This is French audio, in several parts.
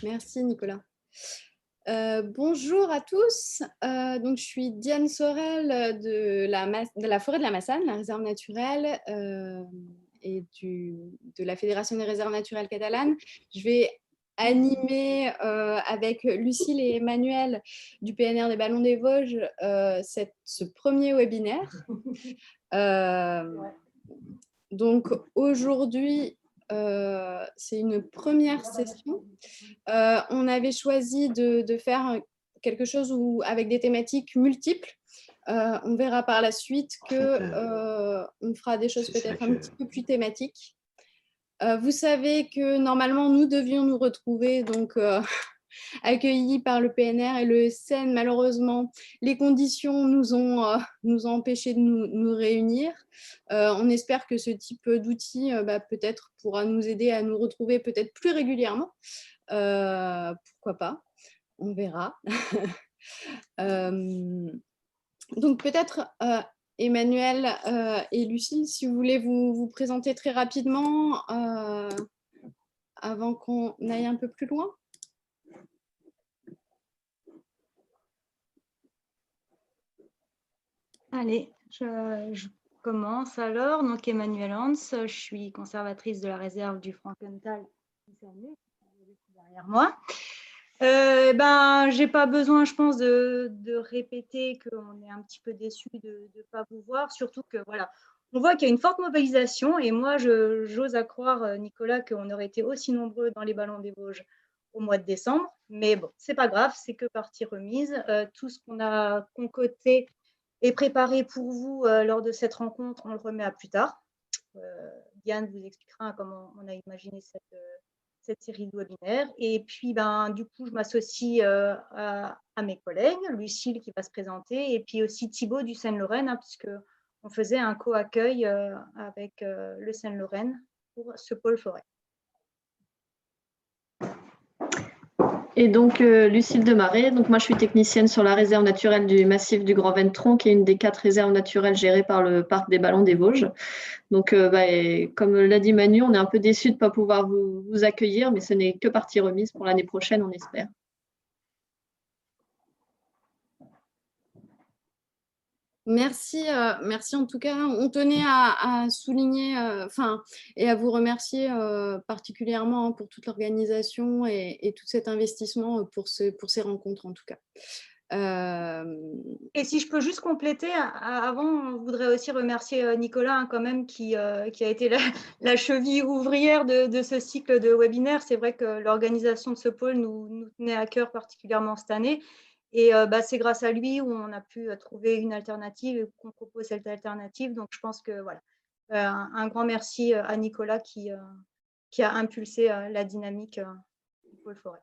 Merci Nicolas. Bonjour à tous. Donc, je suis Diane Sorel de la forêt de la Massane, la réserve naturelle, et de la Fédération des réserves naturelles catalanes. Je vais animer avec Lucille et Emmanuel du PNR des Ballons des Vosges ce premier webinaire. Donc aujourd'hui, c'est une première session. On avait choisi de faire quelque chose avec des thématiques multiples. On verra par la suite qu'on fera des choses peut-être un petit peu plus thématiques. Vous savez que normalement, nous devions nous retrouver donc accueillis par le PNR et le SN. Malheureusement, les conditions nous ont empêchés de nous réunir. On espère que ce type d'outil peut-être pourra nous aider à nous retrouver peut-être plus régulièrement. Pourquoi pas, on verra. Donc peut-être Emmanuel et Lucille, si vous voulez vous présenter très rapidement avant qu'on aille un peu plus loin. Allez, je commence alors. Donc Emmanuel Hans, je suis conservatrice de la réserve du Frankenthal derrière moi. J'ai pas besoin, je pense, de répéter qu'on est un petit peu déçu de ne pas vous voir, surtout que voilà, on voit qu'il y a une forte mobilisation et moi, j'ose à croire, Nicolas, qu'on aurait été aussi nombreux dans les Ballons des Vosges au mois de décembre. Mais bon, c'est pas grave, c'est que partie remise. Tout ce qu'on a concocté et préparé pour vous lors de cette rencontre, on le remet à plus tard. Diane vous expliquera comment on a imaginé cette série de webinaires. Et puis, du coup, je m'associe à mes collègues, Lucille qui va se présenter, et puis aussi Thibaut du Seine-Lorraine, puisque on faisait un co-accueil avec le Seine-Lorraine pour ce pôle forêt. Et donc, Lucille Demaret, donc moi je suis technicienne sur la réserve naturelle du massif du Grand Ventron, qui est une des 4 réserves naturelles gérées par le parc des Ballons des Vosges. Donc, comme l'a dit Manu, on est un peu déçus de ne pas pouvoir vous accueillir, mais ce n'est que partie remise pour l'année prochaine, on espère. Merci, merci en tout cas. On tenait à souligner et à vous remercier particulièrement pour toute l'organisation et tout cet investissement pour ces rencontres en tout cas. Et si je peux juste compléter, avant, on voudrait aussi remercier Nicolas quand même qui a été la cheville ouvrière de ce cycle de webinaires. C'est vrai que l'organisation de ce pôle nous tenait à cœur particulièrement cette année. Et c'est grâce à lui où on a pu trouver une alternative et qu'on propose cette alternative. Donc, je pense que voilà, un grand merci à Nicolas qui a impulsé la dynamique du pôle forêt.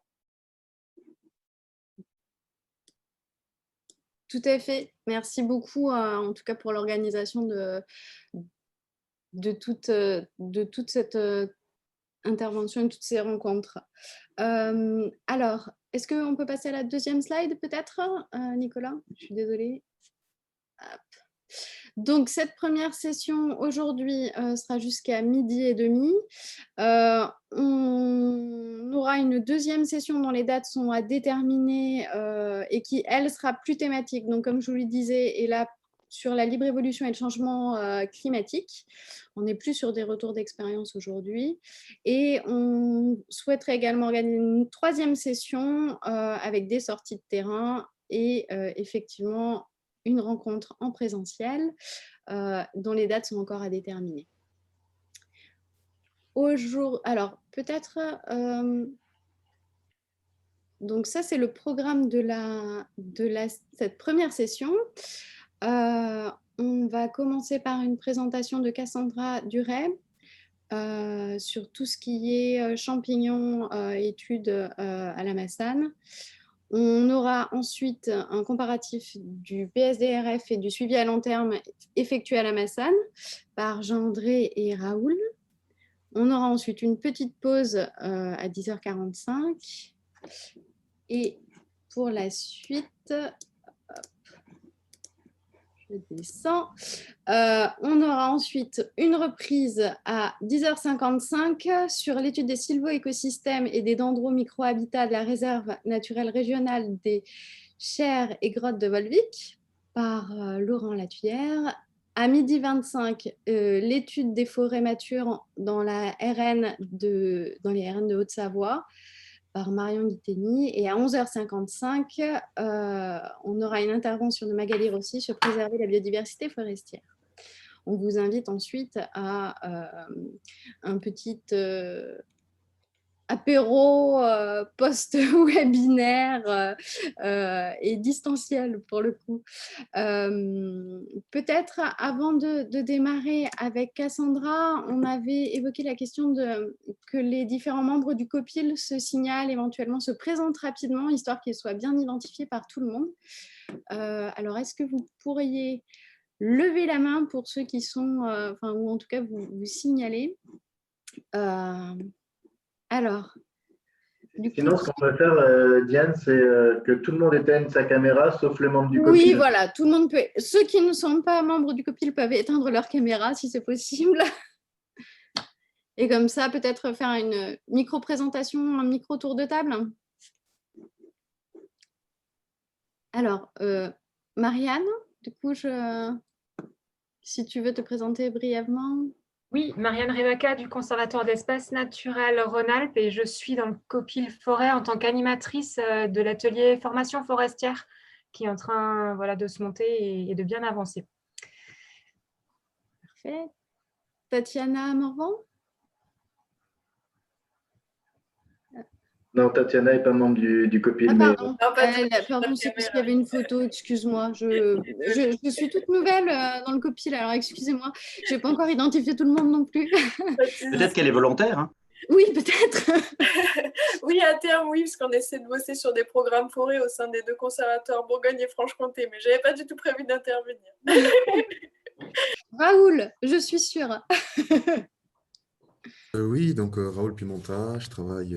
Tout à fait. Merci beaucoup, en tout cas, pour l'organisation de toute cette intervention et toutes ces rencontres. Alors, est-ce qu'on peut passer à la deuxième slide, peut-être, Nicolas? Je suis désolée. Hop. Donc, cette première session aujourd'hui sera jusqu'à 12h30. On aura une deuxième session dont les dates sont à déterminer et qui, elle, sera plus thématique. Donc, comme je vous le disais, et là, sur la libre évolution et le changement climatique. On n'est plus sur des retours d'expérience aujourd'hui. Et on souhaiterait également organiser une troisième session avec des sorties de terrain et effectivement une rencontre en présentiel dont les dates sont encore à déterminer. Alors, peut-être... donc ça, c'est le programme de cette première session. On va commencer par une présentation de Cassandra Duret sur tout ce qui est champignons, études à la Massane. On aura ensuite un comparatif du PSDRF et du suivi à long terme effectué à la Massane par Jean-André et Raoul. On aura ensuite une petite pause à 10h45. Et pour la suite, Je descends. On aura ensuite une reprise à 10h55 sur l'étude des sylvo-écosystèmes et des dendro-micro-habitats de la réserve naturelle régionale des Chères et grottes de Volvic par Laurent Latuyère. À 12h25, l'étude des forêts matures dans les RN de Haute-Savoie par Marion Guiteni. Et à 11h55, on aura une intervention de Magali Rossi sur préserver la biodiversité forestière. On vous invite ensuite à un petit apéro post-webinaire et distanciel pour le coup. Peut-être avant de démarrer avec Cassandra, on avait évoqué la question que les différents membres du COPIL se signalent, éventuellement se présentent rapidement, histoire qu'ils soient bien identifiés par tout le monde. Alors, est-ce que vous pourriez lever la main pour ceux qui sont, ou en tout cas vous signaler alors, sinon, ce qu'on peut faire, Diane, c'est que tout le monde éteigne sa caméra, sauf les membres du COPIL. Oui, voilà, tout le monde peut. Ceux qui ne sont pas membres du COPIL peuvent éteindre leur caméra si c'est possible. Et comme ça, peut-être faire une micro-présentation, un micro-tour de table. Alors, Marianne, du coup, si tu veux te présenter brièvement. Oui, Marianne Revaca du Conservatoire d'espaces naturels Rhône-Alpes et je suis dans le COPIL Forêt en tant qu'animatrice de l'atelier formation forestière qui est en train de se monter et de bien avancer. Parfait. Tatiana Morvan? Non, Tatiana n'est pas membre du COPIL. Ah, pardon, mais... pardon, c'est parce qu'il y avait une photo, excuse-moi. Je suis toute nouvelle dans le COPIL, alors excusez-moi. Je n'ai pas encore identifié tout le monde non plus. Peut-être qu'elle est volontaire. Hein. Oui, peut-être. Oui, à terme, oui, parce qu'on essaie de bosser sur des programmes forêts au sein des deux conservatoires Bourgogne et Franche-Comté, mais je n'avais pas du tout prévu d'intervenir. Raoul, je suis sûre. Oui, donc Raoul Pimenta, je travaille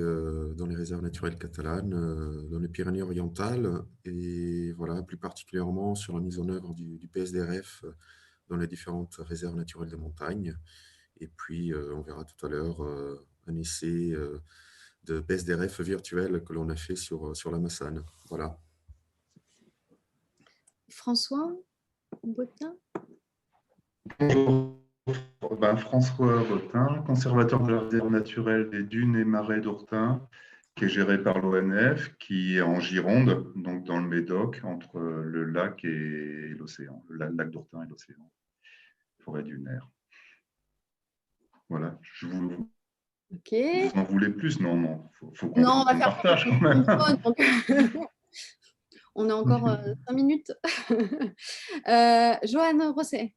dans les réserves naturelles catalanes, dans les Pyrénées-Orientales, et voilà, plus particulièrement sur la mise en œuvre du PSDRF dans les différentes réserves naturelles de montagne. Et puis, on verra tout à l'heure un essai de PSDRF virtuel que l'on a fait sur la Massane. Voilà. François Bottin. François Bottin, conservateur de la réserve naturelle des dunes et marais d'Ortain, qui est géré par l'ONF, qui est en Gironde, donc dans le Médoc, entre le lac et l'océan, le lac d'Ortain et l'océan, forêt dunaire. Voilà, vous en voulez plus? Non, faut qu'on partage quand même. On a encore 5 minutes. Joanne Rosset.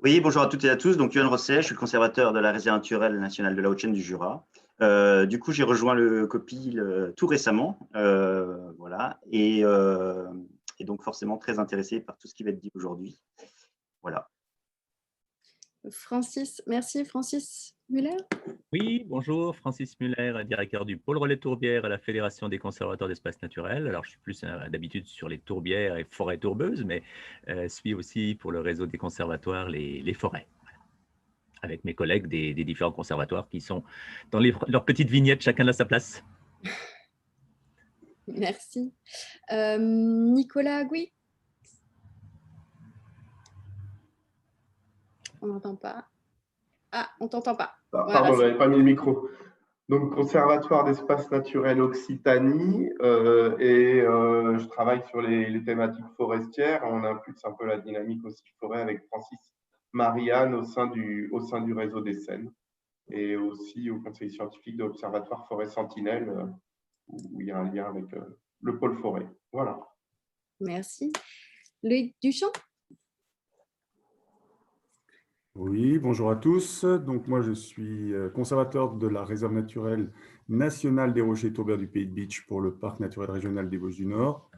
Oui, bonjour à toutes et à tous. Donc, Joanne Rosset, je suis le conservateur de la réserve naturelle nationale de la Haute-Chaîne du Jura. Du coup, j'ai rejoint le COPIL tout récemment. Voilà. Et donc, forcément, très intéressé par tout ce qui va être dit aujourd'hui. Voilà. Francis, merci. Francis Muller. Oui, bonjour, Francis Muller, directeur du pôle relais tourbière à la Fédération des conservateurs d'espaces naturels. Alors, je suis plus d'habitude sur les tourbières et forêts tourbeuses, mais suis aussi pour le réseau des conservatoires les forêts, avec mes collègues des différents conservatoires qui sont dans leurs petites vignettes, chacun à sa place. Merci. Nicolas Gouy. On n'entend pas. Ah, on t'entend pas. Pardon, je n'avais pas mis le micro. Donc, Conservatoire d'espaces naturels Occitanie, et je travaille sur les thématiques forestières. On impulse un peu la dynamique aussi forêt avec Francis Marianne au sein du réseau des Seines et aussi au conseil scientifique de l'Observatoire Forêt Sentinelle, où il y a un lien avec le pôle forêt. Voilà. Merci. Loïc Duchamp. Oui, bonjour à tous. Donc moi, je suis conservateur de la réserve naturelle nationale des Rochers tourbières du Pays de Bitche pour le parc naturel régional des Vosges du Nord.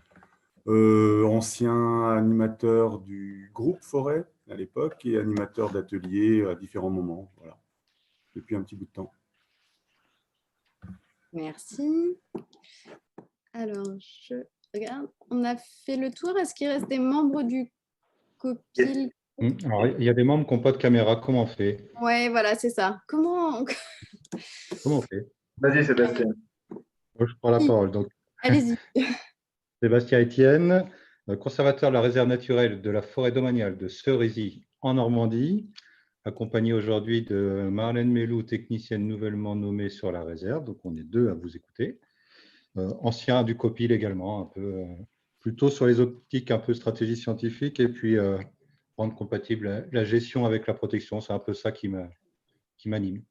Ancien animateur du groupe Forêt à l'époque et animateur d'ateliers à différents moments. Voilà, depuis un petit bout de temps. Merci. Alors, je regarde. On a fait le tour. Est-ce qu'il reste des membres du Copil. Alors, il y a des membres qui n'ont pas de caméra. Comment on fait? Ouais, voilà, c'est ça. Comment on fait? Vas-y, Sébastien. Moi, je prends la parole. Donc, allez-y. Sébastien Etienne, conservateur de la réserve naturelle de la forêt domaniale de Cerisy en Normandie, accompagné aujourd'hui de Marlène Melou, technicienne nouvellement nommée sur la réserve. Donc, on est deux à vous écouter. Ancien du COPIL également, un peu plutôt sur les optiques, un peu stratégie scientifique, et puis rendre compatible la gestion avec la protection. C'est un peu ça qui m'anime.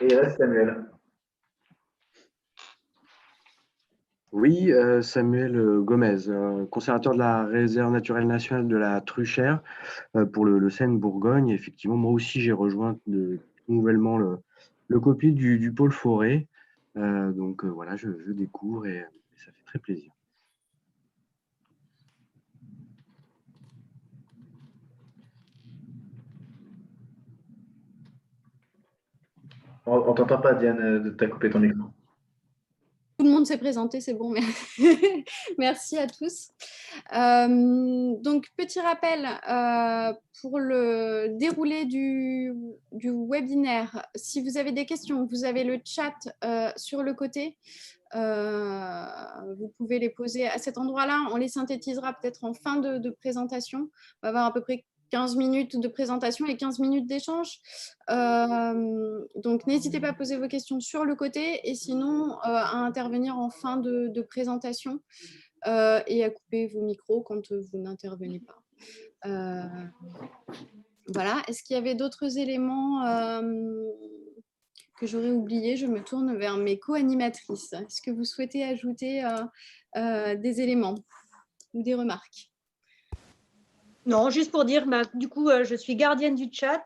Et il reste Samuel. Oui, Samuel Gomez, conservateur de la réserve naturelle nationale de la Truchère pour le Seine-Bourgogne. Effectivement, moi aussi, j'ai rejoint nouvellement le COPIL du pôle forêt. Donc voilà, je découvre et ça fait très plaisir. On ne t'entend pas, Diane, tu as coupé ton micro. Tout le monde s'est présenté, c'est bon. Merci à tous. Donc, petit rappel, pour le déroulé du webinaire, si vous avez des questions, vous avez le chat sur le côté. Vous pouvez les poser à cet endroit-là. On les synthétisera peut-être en fin de présentation. On va avoir à peu près 15 minutes de présentation et 15 minutes d'échange. Donc, n'hésitez pas à poser vos questions sur le côté et sinon à intervenir en fin de présentation et à couper vos micros quand vous n'intervenez pas. Voilà. Est-ce qu'il y avait d'autres éléments que j'aurais oubliés? Je me tourne vers mes co-animatrices. Est-ce que vous souhaitez ajouter des éléments ou des remarques? Non, juste pour dire, du coup, je suis gardienne du chat